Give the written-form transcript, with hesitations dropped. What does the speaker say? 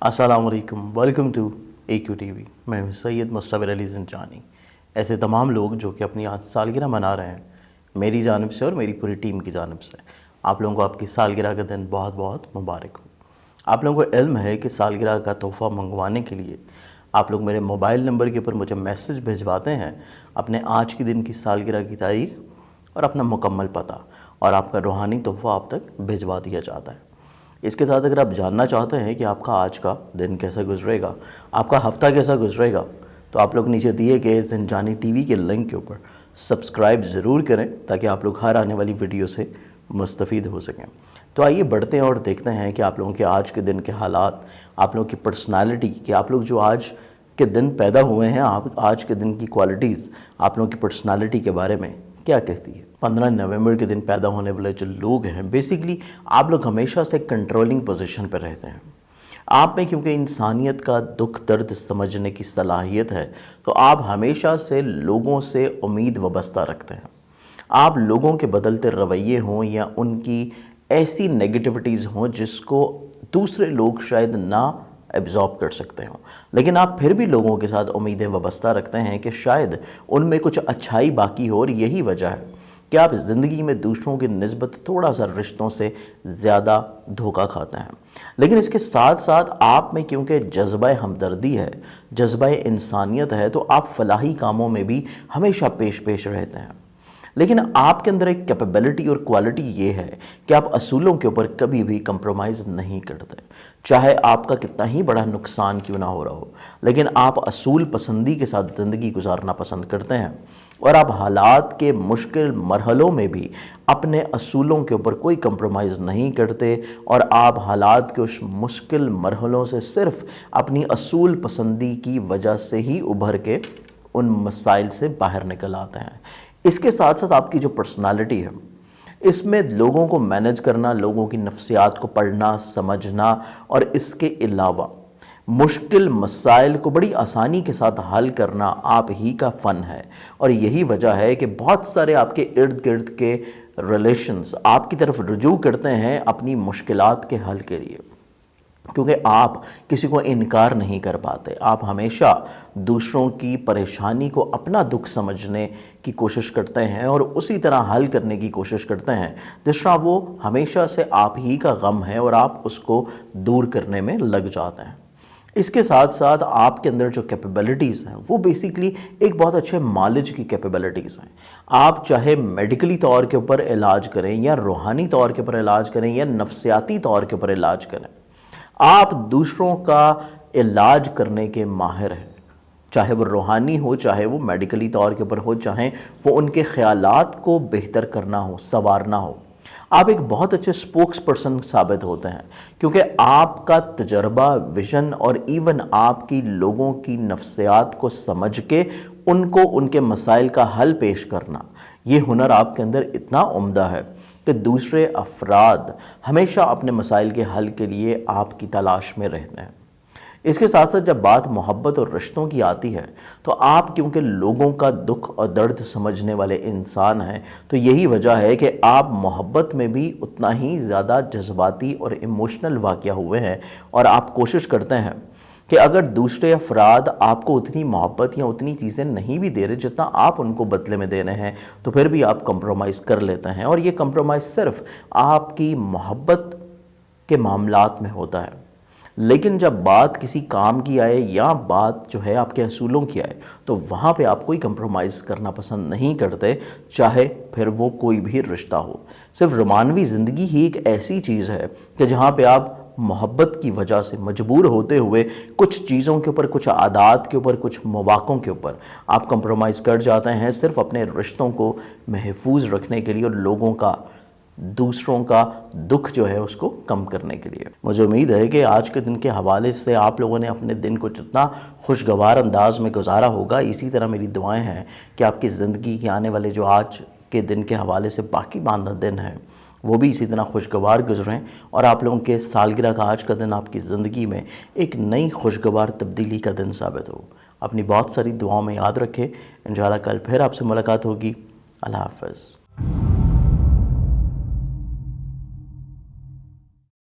अस्सलाम वालेकुम, welcome to AQ TV। मैं हूं सैयद मुस्तफ़र अली ज़िंजानी। ऐसे तमाम लोग जो कि अपनी आज सालगिरह मना रहे हैं, मेरी जानिब से और मेरी पूरी टीम की जानिब से आप लोगों को आपकी सालगिरह का दिन बहुत बहुत मुबारक हो। आप लोगों को इल्म है कि सालगिरह का तोहफ़ा मंगवाने के लिए आप लोग मेरे मोबाइल नंबर के ऊपर मुझे मैसेज भिजवाते हैं अपने आज के दिन की सालगिरह की तारीख़ और अपना मुकम्मल पता, और आपका रूहानी तोहफ़ा आप तक भिजवा दिया जाता है। इसके साथ अगर आप जानना चाहते हैं कि आपका आज का दिन कैसा गुजरेगा, आपका हफ़्ता कैसा गुजरेगा, तो आप लोग नीचे दिए गए ज़िंजानी TV के लिंक के ऊपर सब्सक्राइब ज़रूर करें ताकि आप लोग हर आने वाली वीडियो से मुस्तफ़ीद हो सकें। तो आइए बढ़ते हैं और देखते हैं कि आप लोगों के आज के दिन के हालात, आप लोगों की पर्सनालिटी, कि आप लोग जो आज के दिन पैदा हुए हैं, आप आज के दिन की क्वालिटीज़ आप लोगों की पर्सनालिटी के बारे में क्या कहती है। 15 नवंबर के दिन पैदा होने वाले जो लोग हैं, बेसिकली आप लोग हमेशा से कंट्रोलिंग पोजीशन पर रहते हैं। आप में क्योंकि इंसानियत का दुख दर्द समझने की सलाहियत है, तो आप हमेशा से लोगों से उम्मीद वाबस्ता रखते हैं। आप लोगों के बदलते रवैये हों या उनकी ऐसी नेगेटिविटीज़ हों जिसको दूसरे लोग शायद ना एब्जॉर्ब कर सकते हों, लेकिन आप फिर भी लोगों के साथ उम्मीदें वाबस्ता रखते हैं कि शायद उनमें कुछ अच्छाई बाकी हो। और यही वजह है कि आप ज़िंदगी में दूसरों की निस्बत थोड़ा सा रिश्तों से ज़्यादा धोखा खाते हैं। लेकिन इसके साथ साथ आप में क्योंकि जज्बा हमदर्दी है, जज्बा इंसानियत है, तो आप फलाही कामों में भी हमेशा पेश रहते हैं। लेकिन आपके अंदर एक कैपेबिलिटी और क्वालिटी ये है कि आप असूलों के ऊपर कभी भी कंप्रोमाइज़ नहीं करते, चाहे आपका कितना ही बड़ा नुकसान क्यों ना हो रहा हो, लेकिन आप असूल पसंदी के साथ ज़िंदगी गुजारना पसंद करते हैं। और आप हालात के मुश्किल मरहलों में भी अपने असूलों के ऊपर कोई कंप्रोमाइज़ नहीं करते, और आप हालात के उस मुश्किल मरहलों से सिर्फ़ अपनी असूल पसंदी की वजह से ही उभर के उन मसाइल से बाहर निकल आते हैं। इसके साथ साथ आपकी जो पर्सनालिटी है, इसमें लोगों को मैनेज करना, लोगों की नफ्सियात को पढ़ना समझना, और इसके अलावा मुश्किल मसाइल को बड़ी आसानी के साथ हल करना आप ही का फ़न है। और यही वजह है कि बहुत सारे आपके इर्द गिर्द के रिलेशंस आपकी तरफ रुजू करते हैं अपनी मुश्किलात के हल के लिए, क्योंकि आप किसी को इनकार नहीं कर पाते। आप हमेशा दूसरों की परेशानी को अपना दुख समझने की कोशिश करते हैं और उसी तरह हल करने की कोशिश करते हैं जिस तरह वो हमेशा से आप ही का गम है, और आप उसको दूर करने में लग जाते हैं। इसके साथ साथ आपके अंदर जो कैपेबिलिटीज़ हैं वो बेसिकली एक बहुत अच्छे मालिज की कैपेबिलिटीज़ हैं। आप चाहे मेडिकली तौर के ऊपर इलाज करें, या रूहानी तौर के ऊपर इलाज करें, या नफ्सियाती तौर के ऊपर इलाज करें, आप दूसरों का इलाज करने के माहिर हैं। चाहे वो रूहानी हो, चाहे वो मेडिकली तौर के ऊपर हो, चाहे वो उनके ख़यालात को बेहतर करना हो, संवारना हो, आप एक बहुत अच्छे स्पोक्स पर्सन साबित होते हैं, क्योंकि आपका तजर्बा, विज़न और इवन आपकी लोगों की नफ्सियात को समझ के उनको उनके मसाइल का हल पेश करना, ये हुनर आपके अंदर इतना उम्दा है कि दूसरे अफराद हमेशा अपने मसाइल के हल के लिए आपकी तलाश में रहते हैं। इसके साथ साथ जब बात मोहब्बत और रिश्तों की आती है, तो आप क्योंकि लोगों का दुख और दर्द समझने वाले इंसान हैं, तो यही वजह है कि आप मोहब्बत में भी उतना ही ज़्यादा जज्बाती और इमोशनल वाक़या हुए हैं। और आप कोशिश करते हैं कि अगर दूसरे अफराद आपको उतनी मोहब्बत या उतनी चीज़ें नहीं भी दे रहे जितना आप उनको बदले में दे रहे हैं, तो फिर भी आप कंप्रोमाइज़ कर लेते हैं। और ये कंप्रोमाइज़ सिर्फ़ आपकी मोहब्बत के मामलात में होता है। लेकिन जब बात किसी काम की आए, या बात जो है आपके असूलों की आए, तो वहाँ पे आप कोई कंप्रोमाइज़ करना पसंद नहीं करते, चाहे फिर वो कोई भी रिश्ता हो। सिर्फ रोमानवी ज़िंदगी ही एक ऐसी चीज़ है कि जहाँ पे आप मोहब्बत की वजह से मजबूर होते हुए कुछ चीज़ों के ऊपर, कुछ आदात के ऊपर, कुछ मौक़ों के ऊपर आप कंप्रोमाइज़ कर जाते हैं, सिर्फ़ अपने रिश्तों को महफूज रखने के लिए और लोगों का, दूसरों का दुख जो है उसको कम करने के लिए। मुझे उम्मीद है कि आज के दिन के हवाले से आप लोगों ने अपने दिन को जितना खुशगवार अंदाज में गुजारा होगा, इसी तरह मेरी दुआएं हैं कि आपकी ज़िंदगी के आने वाले जो आज के दिन के हवाले से बाकी मानदा दिन हैं, वो भी इसी तरह खुशगवार गुजरें, और आप लोगों के सालगिरह का आज का दिन आपकी ज़िंदगी में एक नई खुशगवार तब्दीली का दिन साबित हो। अपनी बहुत सारी दुआओं में याद रखें। इंशाअल्लाह कल फिर आपसे मुलाकात होगी। अल्लाह हाफ़िज़।